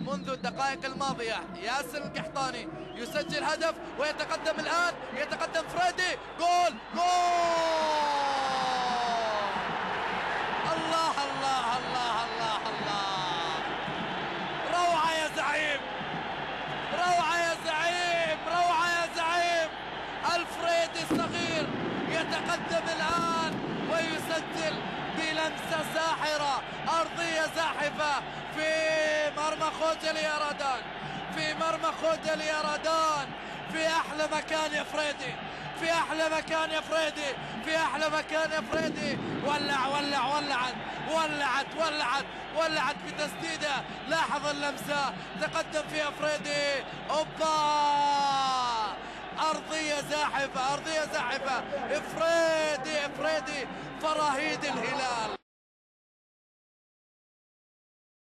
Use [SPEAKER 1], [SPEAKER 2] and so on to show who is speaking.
[SPEAKER 1] منذ الدقائق الماضية. ياسر القحطاني يسجل هدف ويتقدم الآن، يتقدم فريدي. جول جول! الله الله الله الله الله! روعة يا زعيم، روعة يا زعيم، روعة يا زعيم! الفريدي الصغير يتقدم الآن ويسجل بلمسة ساحرة، أرضية زاحفة في مرمى خوجة اليرادان، في مرمى خوجة اليرادان، في أحلى مكان يا فريدي، في أحلى مكان يا فريدي، في أحلى مكان يا فريدي. ولعت بتسديدة. لاحظ اللمسة، تقدم فيها فريدي. أوبا! أرضية زاحفة، أرضية زاحفة. فريدي فرهيد الهلال.